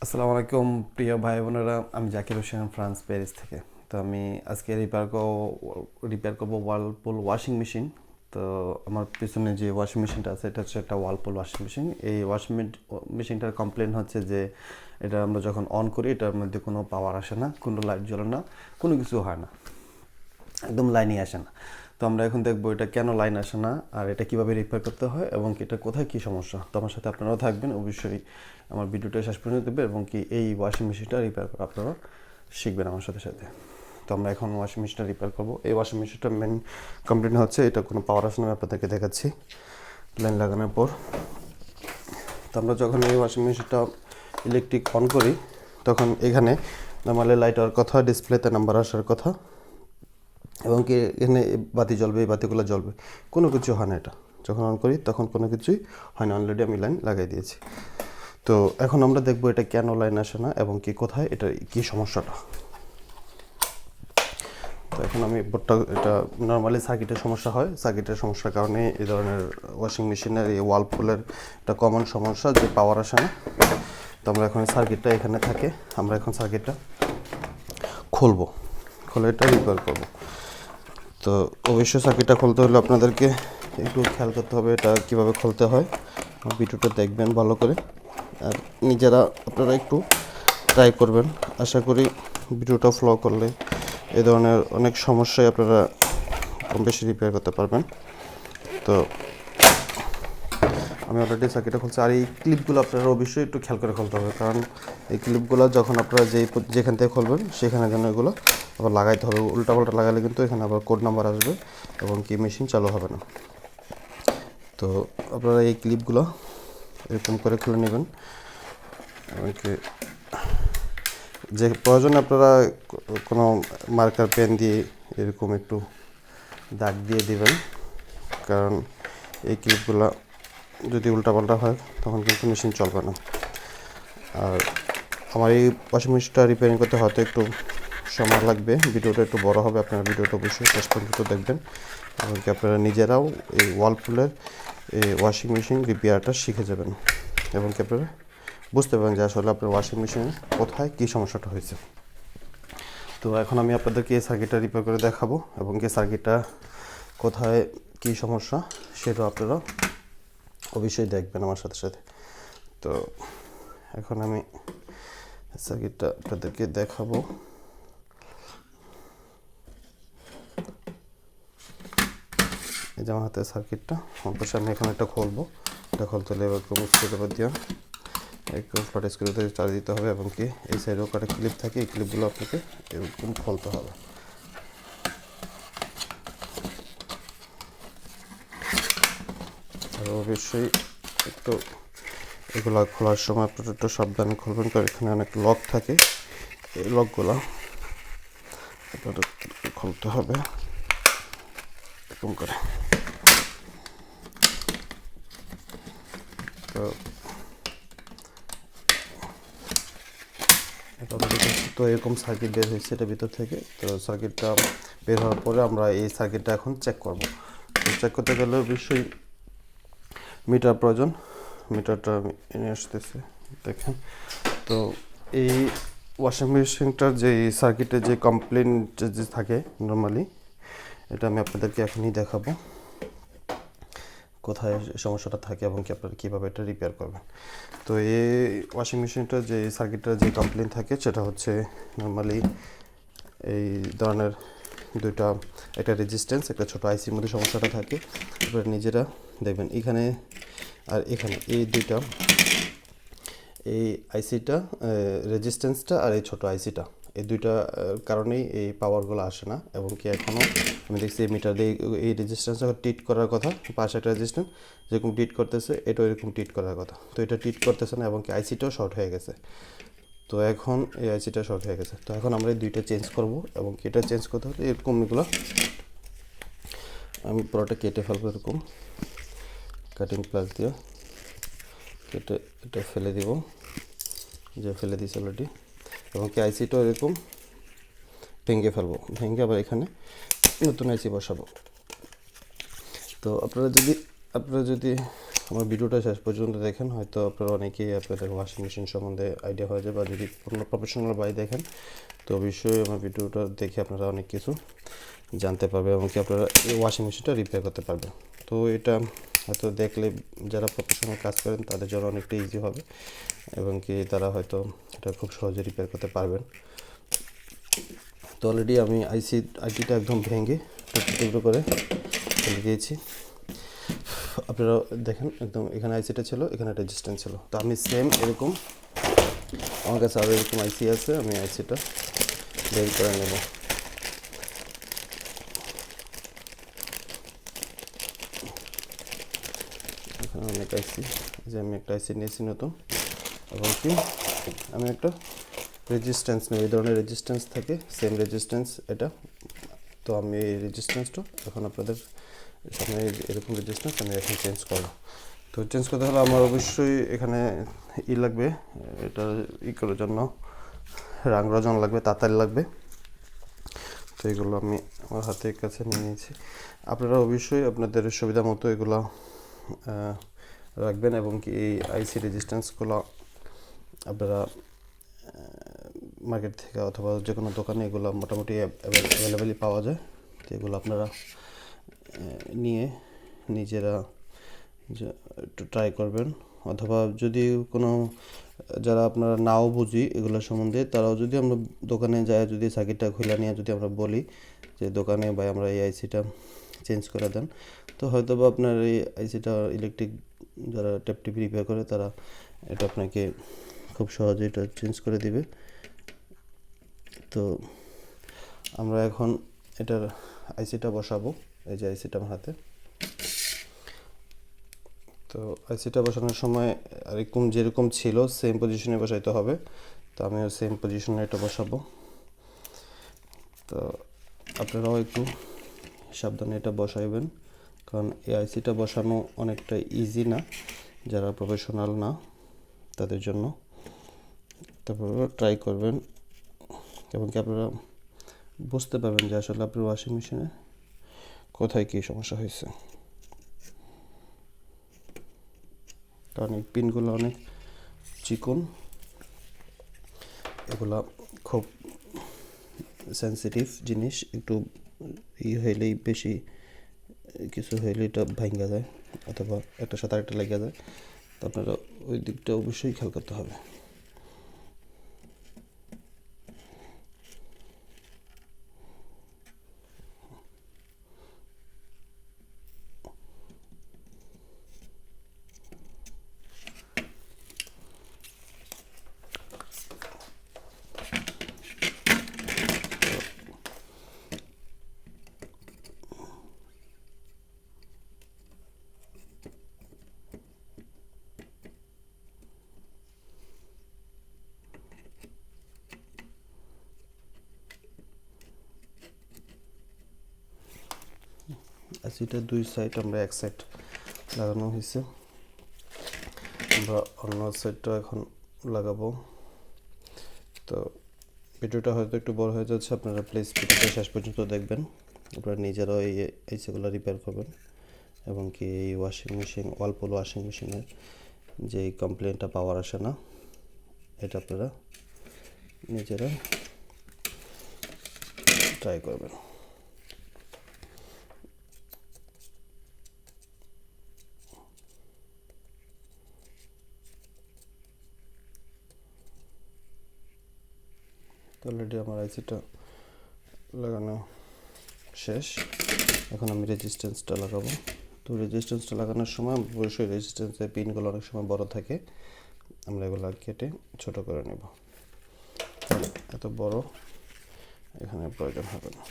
আসসালামু আলাইকুম প্রিয় ভাই বোনেরা, আমি জাকির হোসেন ফ্রান্স প্যারিস থেকে। তো আমি আজকে রিপেয়ার করবো ওয়ালপুল ওয়াশিং মেশিন। তো আমার পিছনে যে ওয়াশিং মেশিনটা আছে এটা হচ্ছে একটা ওয়ালপুল ওয়াশিং মেশিন। এই ওয়াশিং মেশিনটার কমপ্লেন হচ্ছে যে এটা আমরা যখন অন করি এটার মধ্যে কোনো পাওয়ার আসে না, কোনো লাইট জ্বলে না, কোনো কিছু হয় না, একদম লাইনই আসে না। তো আমরা এখন দেখবো এটা কেন লাইন আসে না, আর এটা কিভাবে রিপেয়ার করতে হয় এবং এটা কোথায় কী সমস্যা। তো আমার সাথে আপনারাও থাকবেন, অবশ্যই আমার ভিডিওটা শেষ পর্যন্ত দেবেন এবং কি এই ওয়াশিং মেশিনটা রিপেয়ার করা আপনারা শিখবেন আমার সাথে সাথে। তো আমরা এখন ওয়াশিং মেশিনটা রিপেয়ার করবো। এই ওয়াশিং মেশিনটা মেন কমপ্লেন হচ্ছে এটা কোনো পাওয়ার আসে না। আমি আপনাদেরকে দেখাচ্ছি লাইন লাগানোর পর। তো আমরা যখন এই ওয়াশিং মেশিনটা ইলেকট্রিক অন করি তখন এখানে নর্মালি লাইট হওয়ার কথা, ডিসপ্লেতে নাম্বার আসার কথা এবং কি এখানে বাতি জ্বলবে, এই বাতিগুলো জ্বলবে, কোনো কিছু হয় না। এটা যখন অন করি তখন কোনো কিছুই হয় না, অলরেডি আমি লাইন লাগাই দিয়েছি। তো এখন আমরা দেখবো এটা কেন লাইন আসে না এবং কি কোথায় এটা কী সমস্যাটা। তো এখন আমি বোর্ডটা, এটা নর্মালি সার্কিটের সমস্যা হয়, সার্কিটের সমস্যার কারণে এই ধরনের ওয়াশিং মেশিনের এই ওয়ালপুলের একটা কমন সমস্যা যে পাওয়ার আসে না। তো আমরা এখন সার্কিটটা এখানে থাকে, আমরা এখন সার্কিটটা খুলে এটা রিপেয়ার করবো। তো অবশ্যই সার্কিটটা খুলতে হলে আপনাদেরকে একটু খেয়াল করতে হবে এটা কীভাবে খুলতে হয়। ভিডিওটা দেখবেন ভালো করে, আর নিজেরা আপনারা একটু ট্রাই করবেন। আশা করি ভিডিওটা ফলো করলে এই ধরনের অনেক সমস্যায় আপনারা কম বেশি রিপেয়ার করতে পারবেন। তো আমি অলরেডি সার্কিটটা খুলছি, আর এই ক্লিপগুলো আপনারা অবশ্যই একটু খেয়াল করে খুলতে হবে, কারণ এই ক্লিপগুলো যখন আপনারা যেখান থেকে খুলবেন সেখানে যেন এগুলো আবার লাগাইতে হবে। উল্টাপাল্টা লাগালে কিন্তু এখানে আবার কোড নাম্বার আসবে এবং কি মেশিন চালু হবে না। তো আপনারা এই ক্লিপগুলো এরকম করে খুলে নেবেন। এমনকি যে প্রয়োজনে আপনারা কোনো মার্কার পেন দিয়ে এরকম একটু দাগ দিয়ে দিবেন, কারণ এই ক্লিপগুলো যদি উল্টাপাল্টা হয় তখন কিন্তু মেশিন চলবে না। আর আমার এই ওয়াশিং মেশিনটা রিপেয়ারিং করতে হয়তো একটু সময় লাগবে, ভিডিওটা একটু বড় হবে, আপনারা ভিডিওটা অবশ্যই শেষ পর্যন্ত দেখবেন এবং কি আপনারা নিজেরাও এই ওয়ালপুলের এই ওয়াশিং মেশিন রিপেয়ারটা শিখে যাবেন এবং কি আপনারা বুঝতে পারেন যে আসলে আপনার ওয়াশিং মেশিনে কোথায় কী সমস্যাটা হয়েছে। তো এখন আমি আপনাদেরকে এই সার্কিটটা রিপেয়ার করে দেখাবো এবং কি সার্কিটটা কোথায় কী সমস্যা সেটা আপনারা অবশ্যই দেখবেন আমার সাথে সাথে। তো এখন আমি সার্কিটটা আপনাদেরকে দেখাবো। এই যে আমার হাতে সার্কিটটা, অবশ্যই আমি এখন একটা খুলবো। এটা খুলতে হলে এরকম স্ক্রুড্রাইভার দিয়ে একটু ফ্ল্যাট স্ক্রু দিয়ে চার্জ দিতে হবে এবং কি এই সাইডেও কটা ক্লিপ থাকে, এই ক্লিপগুলো আপনাকে এরকম খুলতে হবে। আর অবশ্যই একটু এগুলো খোলার সময় আপনারা একটু সাবধানে খুলবেন, কারণ এখানে অনেক লক থাকে, এই লকগুলো আপনাদের খুলতে হবে এরকম করে। তো এরকম সার্কিট বের হয়েছে এটা ভিতর থেকে। তো সার্কিটটা বের হওয়ার পরে আমরা এই সার্কিটটা এখন চেক করব। তো চেক করতে গেলে অবশ্যই মিটার প্রয়োজন। মিটারটা আমি এনে আসতেছি, দেখেন। তো এই ওয়াশিং মেশিনটার যে সার্কিটের যে কমপ্লেন যে থাকে নর্মালি, এটা আমি আপনাদেরকে এখনই দেখাবো কোথায় সমস্যাটা থাকে এবং কি আপনারা কীভাবে এটা রিপেয়ার করবেন। তো এই ওয়াশিং মেশিনটা যে সার্কিটটার যে কমপ্লেন থাকে সেটা হচ্ছে নর্মালি এই ধরনের দুইটা, একটা রেজিস্ট্যান্স, একটা ছোটো আইসির মধ্যে সমস্যাটা থাকে। আপনারা নিজেরা দেখবেন এখানে আর এখানে এই দুইটা, এই আইসিটা রেজিস্ট্যান্সটা আর এই ছোটো আইসিটা, এই দুইটা কারণেই এই পাওয়ারগুলো আসে না। এবং কি এখনও আমি দেখছি এই মিটার দিয়ে এই রেজিস্ট্যান্সটা টিট করার কথা, পাশে একটা রেজিস্ট্যান্স যেরকম টিট করতেছে এটাও এরকম টিট করার কথা, তো এটা টিট করতেছে না এবং কি আইসিটাও শর্ট হয়ে গেছে। তো এখন এই আইসিটা শর্ট হয়ে গেছে, তো এখন আমরা এই দুইটা চেঞ্জ করব এবং কি এটা চেঞ্জ করতে হলে এরকম এগুলো আমি পুরোটা কেটে ফেলবো, এরকম কাটিং প্লাস দিয়ে কেটে এটা ফেলে দিব, যে ফেলে দিয়েছি অলরেডি। এবং কি আইসিটাও এরকম ভেঙে ফেলবো, ভেঙে আবার এখানে নতুন আইসি বসাবো। তো আপনারা যদি আমার ভিডিওটা শেষ পর্যন্ত দেখেন, হয়তো আপনারা অনেকেই আপনাদের ওয়াশিং মেশিন সম্বন্ধে আইডিয়া হয়ে যাবে, বা যদি কোনো প্রফেশনাল ভাই দেখেন তো অবশ্যই আমার ভিডিওটা দেখে আপনারা অনেক কিছু জানতে পারবে এবং কি আপনারা এই ওয়াশিং মেশিনটা রিপেয়ার করতে পারবেন। তো এটা হয়তো দেখলে যারা প্রফেশনাল কাজ করেন তাদের জন্য অনেকটা ইজি হবে এবং কি তারা হয়তো এটা খুব সহজে রিপেয়ার করতে পারবেন। তো অলরেডি আমি আইটিটা একদম ভেঙে টুকরো করে ফেলে দিয়েছি। আপনারা দেখেন একদম এখানে আইসিটা ছিল, এখানে রেজিস্ট্যান্স ছিল। তো আমি সেম এরকম আমার কাছে আরও এরকম আইসি আছে, আমি আইসিটা বের করে নেব। এখানে অনেক আইসি, যে আমি একটা আইসি নিয়েছি নতুন, এবং কি আমি একটা রেজিস্ট্যান্স নেব। এই ধরনের রেজিস্ট্যান্স থাকে, সেম রেজিস্ট্যান্স এটা। তো আমি এই রেজিস্ট্যান্সটা এখন আপনাদের সামনে এরকম রেজিস্ট্যান্স আমি এখন চেঞ্জ করব। তো চেঞ্জ করতে হলে আমার অবশ্যই এখানে লাগবে, এটা করার জন্য রজন লাগবে, তাতাল লাগবে। তো এগুলো আমি আমার হাতের কাছে নিয়ে নিয়েছি। আপনারা অবশ্যই আপনাদের সুবিধা মতো এগুলো রাখবেন এবং কি এই আইসি রেজিস্ট্যান্সগুলো আপনারা মার্কেট থেকে অথবা যে কোনো দোকানে এগুলো মোটামুটি অ্যাভেলেবেলই পাওয়া যায়। তো এগুলো আপনারা নিয়ে নিজেরা একটু ট্রাই করবেন, অথবা যদি কোনো যারা আপনারা নাও বুঝি এগুলো সম্বন্ধে, তারাও যদি আমরা দোকানে যাই, যদি সার্কিটটা খুলে নিয়ে যদি আমরা বলি যে দোকানে ভাই আমরা এই আইসিটা চেঞ্জ করে দেন, তো হয়তো বা আপনার এই আইসিটা ইলেকট্রিক যারা ট্যাপ টিপি রিপেয়ার করে তারা এটা আপনাকে খুব সহজে এটা চেঞ্জ করে দিবে। তো আমরা এখন এটার আইসিটা বসাবো, এই যে আইসিটা আমার হাতে। তো আইসিটা বসানোর সময় এরকম যেরকম ছিল সেম পজিশনে বসাইতে হবে। তো আমি সেম পজিশনে এটা বসাবো। তো আপনারাও একটু সাবধানে এটা বসাইবেন, কারণ এই আইসিটা বসানো অনেকটা ইজি না, যারা প্রফেশনাল না তাদের জন্য। তারপর ট্রাই করবেন এবং কি আপনারা বুঝতে পারবেন যে আসলে আপনার ওয়াশিং মেশিনে কোথায় কী সমস্যা হয়েছে। কারণ এই পিনগুলো অনেক চিকন, এগুলা খুব সেন্সিটিভ জিনিস, একটু হইলেই বেশি কিছু হইলে এটা ভাঙ্গা যায় অথবা একটা সাথে আরেকটা লেগে যায়। তো আপনারা ওই দিকটা অবশ্যই খেয়াল করতে হবে। আইসিটা দুই সাইড আমরা এক সাইড লাগানো হয়েছে, আমরা অন্য সাইডটা এখন লাগাবো। তো ভিডিওটা হয়তো একটু বড় হয়ে যাচ্ছে, আপনারা প্লিজ ভিডিওটা শেষ পর্যন্ত দেখবেন। আপনারা নিজেরাও এই আইসিগুলো রিপেয়ার করবেন এবং কি এই ওয়াশিং মেশিন ওয়ার্লপুল ওয়াশিং মেশিনের যে কমপ্লেনটা পাওয়ার আসে না, এটা আপনারা নিজেরা ট্রাই করবেন। তো অলরেডি আমার আইসিটা লাগানো শেষ, এখন আমি রেজিস্ট্যান্সটা লাগাবো। তো রেজিস্ট্যান্সটা লাগানোর সময় অবশ্যই রেজিস্ট্যান্সের পিনগুলো অনেক সময় বড় থাকে, আমরা এগুলো কেটে ছোট করে নেব। এত বড় এখানে প্রয়োজন হবে না।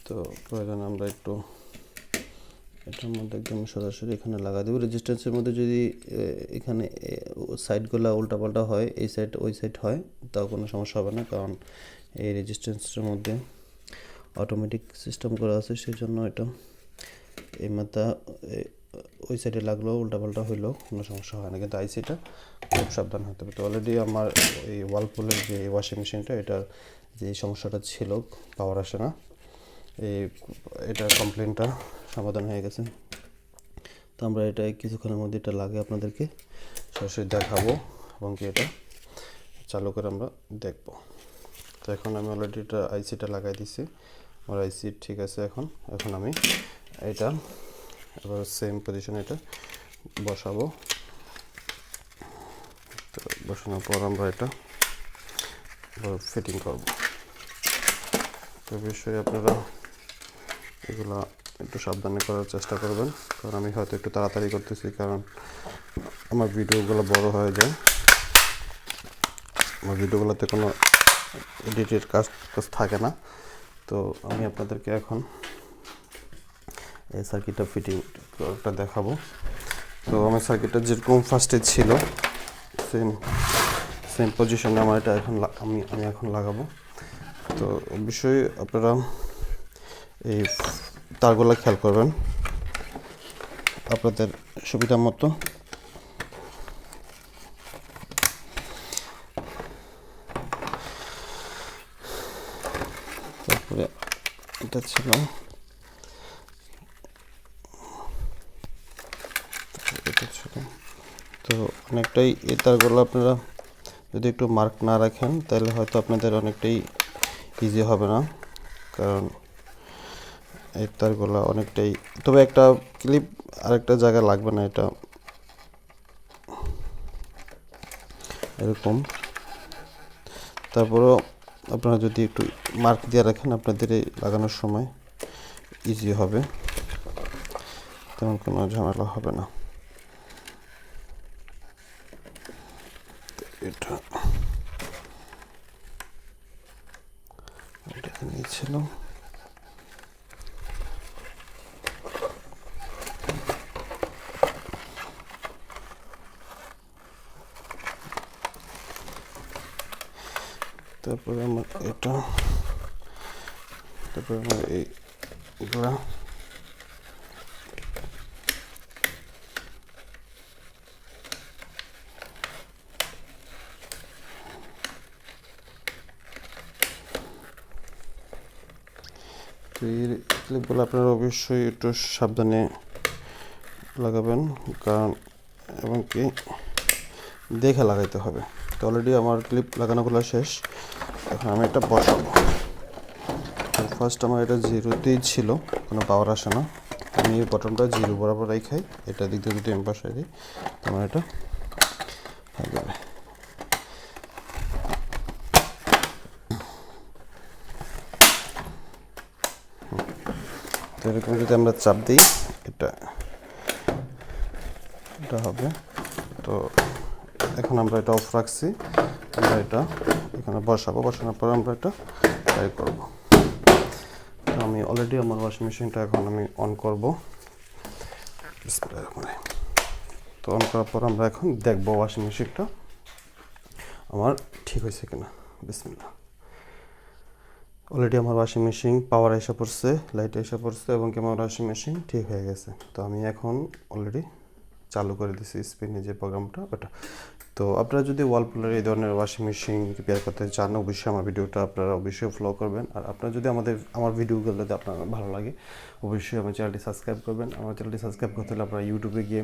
তো প্রয়োজন আমরা একটু এটার মধ্যে একদম সরাসরি এখানে লাগা দেবো। রেজিস্ট্যান্সের মধ্যে যদি এখানে সাইডগুলো উল্টাপাল্টা হয়, এই সাইড ওই সাইড হয়, তাও কোনো সমস্যা হবে না, কারণ এই রেজিস্ট্যান্সের মধ্যে অটোমেটিক সিস্টেম করা আছে, সেই জন্য এটা এই মাথা ওই সাইডে লাগলেও উল্টাপাল্টা হইলেও কোনো সমস্যা হয় না। কিন্তু আইসিটা খুব সাবধান হতে হবে। তো অলরেডি আমার এই ওয়ার্লপুলের যে ওয়াশিং মেশিনটা, এটার যে সমস্যাটা ছিল পাওয়ার আসে না, এই এটা কমপ্লেনটা সমাধান হয়ে গেছে। তো আমরা এটা কিছুক্ষণের মধ্যে এটা লাগে আপনাদেরকে সরাসরি দেখাবো এবং কি এটা চালু করে আমরা দেখব। তো এখন আমি অলরেডি এটা আইসিটা লাগাই দিছি, আমার আইসি ঠিক আছে। এখন আমি এটা এবার সেম পজিশনে এটা বসাবো। তো বসানোর পর আমরা এটা ফিটিং করব। তো অবশ্যই আপনারা এগুলা একটু সাবধানে করার চেষ্টা করবেন, কারণ আমি হয়তো একটু তাড়াতাড়ি করতেছি, কারণ আমার ভিডিওগুলো বড় হয়ে যায়। আমার ভিডিওগুলোতে কোনো এডিটের কাজ থাকে না। তো আমি আপনাদেরকে এখন এই সার্কিটটা ফিটিংটা দেখাবো। তো আমার সার্কিটটা যেরকম ফার্স্টে ছিল সেম পজিশনে আমার এটা এখন আমি এখন লাগাবো। তো অবশ্যই আপনারা এই তারগুলো খেয়াল করবেন আপনাদের সুবিধা মতো। তারপরে এটা ছিল, তো অনেকটাই এই তারগুলো আপনারা যদি একটু মার্ক না রাখেন তাহলে হয়তো আপনাদের অনেকটাই ইজি হবে না, কারণ এই তারগুলো অনেকটাই, তবে একটা ক্লিপ আরেকটা জায়গায় লাগবে না, এটা এরকম। তারপরেও আপনারা যদি একটু মার্ক দিয়ে রাখেন আপনাদের এই লাগানোর সময় ইজি হবে, তেমন কোনো ঝামেলা হবে না। এটা নিয়েছিল, তারপরে আমার এটা, তারপরে আমার এইগুলা তো এই ক্লিপগুলো আপনারা অবশ্যই একটু সাবধানে লাগাবেন, কারণ এবং কি দেখে লাগাইতে হবে। তো অলরেডি আমার ক্লিপ লাগানোগুলো শেষ, এখন আমি এটা বসাবো। তো ফার্স্ট আমার এটা জিরোতেই ছিল, কোনো পাওয়ার আসে না, আমি এই বটনটা জিরো বরাবর রাখাই, এটা দিক দিয়ে যদি আমি বসাই দিই তো আমার এটা হয়ে যাবে। তো এরকম যদি আমরা চাপ দিই এটা হবে। তো এখন আমরা এটা অফ রাখছি, আমরা এটা এখানে বসানোর পর আমরা এটা ট্রাই করব। তো আমি অলরেডি আমার ওয়াশিং মেশিনটা এখন আমি অন করব। তো অন করার পর আমরা এখন দেখব ওয়াশিং মেশিনটা আমার ঠিক হয়েছে কিনা। বিসমিল্লাহ। অলরেডি আমার ওয়াশিং মেশিন পাওয়ার এসে পড়ছে, লাইট এসে পড়ছে এবং কি আমার ওয়াশিং মেশিন ঠিক হয়ে গেছে। তো আমি এখন অলরেডি চালু করে দিছি স্পিনে যে প্রোগ্রামটা ওটা। তো আপনারা যদি ওয়ার্লপুলের এই ধরনের ওয়াশিং মেশিন রিপেয়ার করতে চান অবশ্যই আমার ভিডিওটা আপনারা অবশ্যই ফলো করবেন। আর আপনারা যদি আমার ভিডিওগুলো যদি আপনার ভালো লাগে অবশ্যই আমার চ্যানেলটি সাবস্ক্রাইব করবেন। আমার চ্যানেলটি সাবস্ক্রাইব করতে হলে আপনারা ইউটিউবে গিয়ে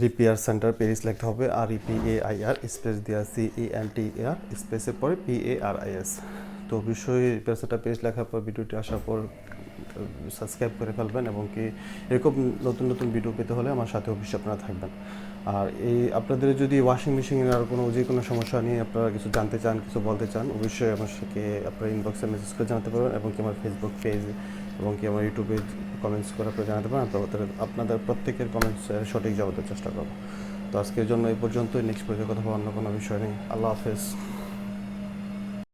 রিপেয়ার সেন্টার পেরিস লিখতে হবে, REPAIR স্পেস দেওয়া CENTER স্পেসের পরে PARIS। তো অবশ্যই রিপেয়ার সেন্টার পেরিস লেখার পর ভিডিওটি আসার পর সাবস্ক্রাইব করে ফেলবেন এবং কি এরকম নতুন নতুন ভিডিও পেতে হলে আমার সাথে অবশ্যই আপনারা থাকবেন। আর এই আপনাদের যদি ওয়াশিং মেশিনের আর যে কোনো সমস্যা নিয়ে আপনারা কিছু জানতে চান, কিছু বলতে চান অবশ্যই আমার সাথে আপনারা ইনবক্সে মেসেজ করে জানাতে পারবেন এবং কি আমার ফেসবুক পেজ এবং কি আমার ইউটিউবে কমেন্টস করে আপনারা জানাতে পারেন। আপনাদের প্রত্যেকের কমেন্টসের সঠিক জবাব দেওয়ার চেষ্টা করবো। তো আজকের জন্য এই পর্যন্তই, নেক্সট পর্যায়ে কথা অন্য কোনো বিষয় নেই। আল্লাহ হাফেজ।